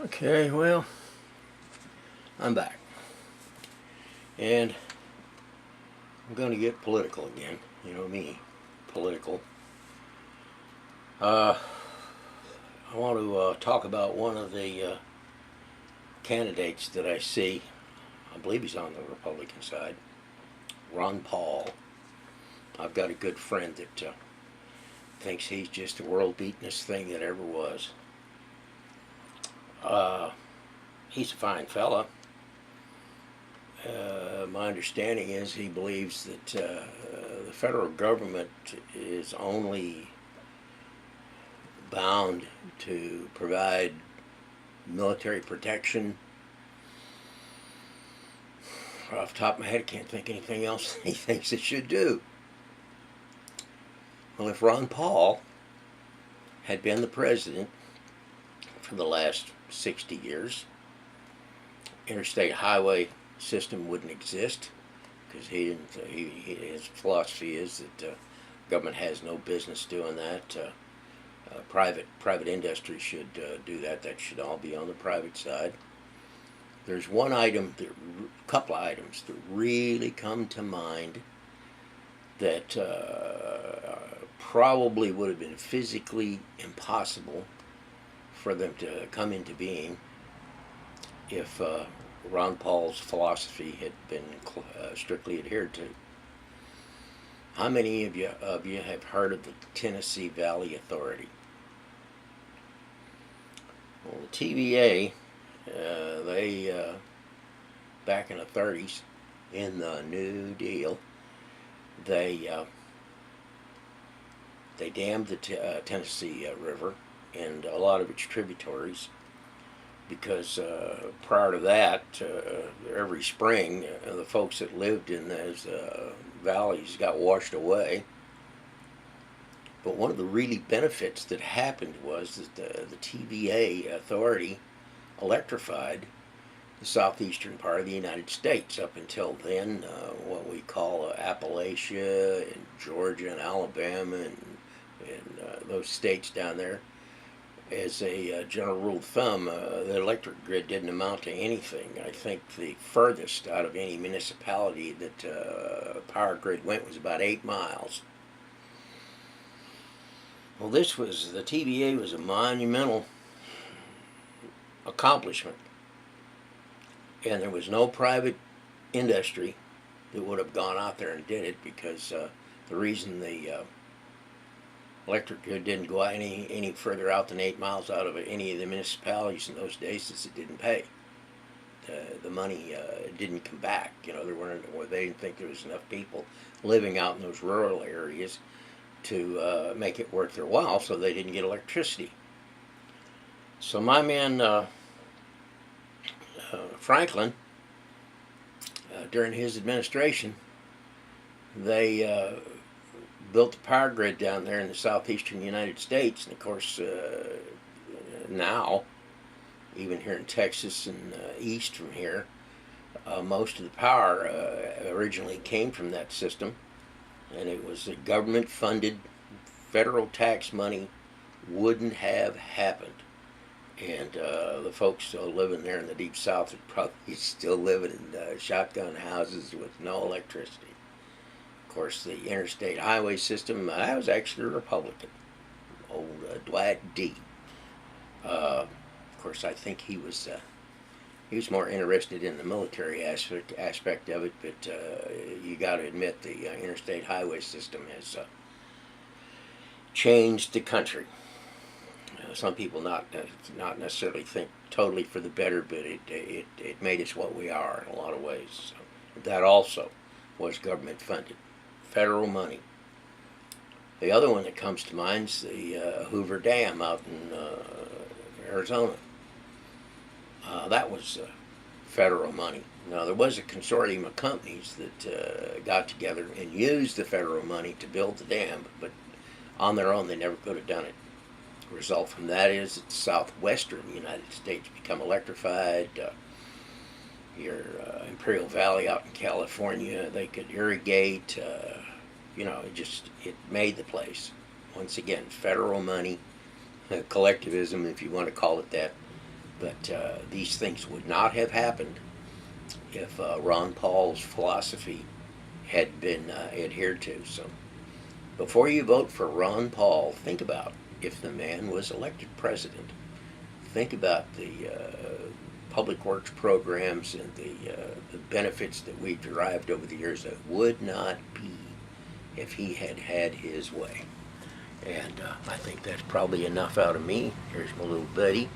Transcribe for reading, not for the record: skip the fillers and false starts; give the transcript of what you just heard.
Okay, well, I'm back. And I'm going to get political again. You know me, political. I want to talk about one of the candidates that I see. I believe he's on the Republican side, Ron Paul. I've got a good friend that thinks he's just the world beatenest thing that ever was. He's a fine fella. My understanding is he believes that the federal government is only bound to provide military protection. Off the top of my head, I can't think anything else he thinks it should do. Well, if Ron Paul had been the president for the last 60 years, interstate highway system wouldn't exist because his philosophy is that government has no business doing that. Private industry should do that. That should all be on the private side. There's couple items that really come to mind that probably would have been physically impossible for them to come into being if Ron Paul's philosophy had been strictly adhered to. How many of you have heard of the Tennessee Valley Authority? Well, the TVA, they back in the 30s, in the New Deal, they dammed the Tennessee River and a lot of its tributaries, because prior to that, every spring, the folks that lived in those valleys got washed away. But one of the really benefits that happened was that the TVA authority electrified the southeastern part of the United States. Up until then, what we call Appalachia and Georgia and Alabama and those states down there, as a general rule of thumb, the electric grid didn't amount to anything. I think the furthest out of any municipality that power grid went was about 8 miles. Well, the TVA was a monumental accomplishment, and there was no private industry that would have gone out there and did it, because the reason the electric grid didn't go out any further out than 8 miles out of any of the municipalities in those days is it didn't pay. The money didn't come back. They didn't think there was enough people living out in those rural areas to make it worth their while, so they didn't get electricity. So my man Franklin, during his administration, they built the power grid down there in the southeastern United States. And of course, now, even here in Texas and east from here, most of the power originally came from that system. And it was a government-funded, federal tax money. Wouldn't have happened. And the folks still living there in the deep south are probably still living in shotgun houses with no electricity. Of course, the interstate highway system, I was actually a Republican, old Dwight D. Of course, I think he was more interested in the military aspect of it, but you got to admit the interstate highway system has changed the country. Some people not necessarily think totally for the better, but it made us what we are in a lot of ways. So that also was government funded. Federal money. The other one that comes to mind is the Hoover Dam out in Arizona. That was federal money. Now, there was a consortium of companies that got together and used the federal money to build the dam, but on their own they never could have done it. The result from that is that the southwestern United States become electrified. Your Imperial Valley out in California, they could irrigate. It made the place. Once again, federal money, collectivism, if you want to call it that. But these things would not have happened if Ron Paul's philosophy had been adhered to. So before you vote for Ron Paul, think about if the man was elected president. Think about the public works programs and the benefits that we've derived over the years that would not be if he had had his way. And I think that's probably enough out of me. Here's my little buddy.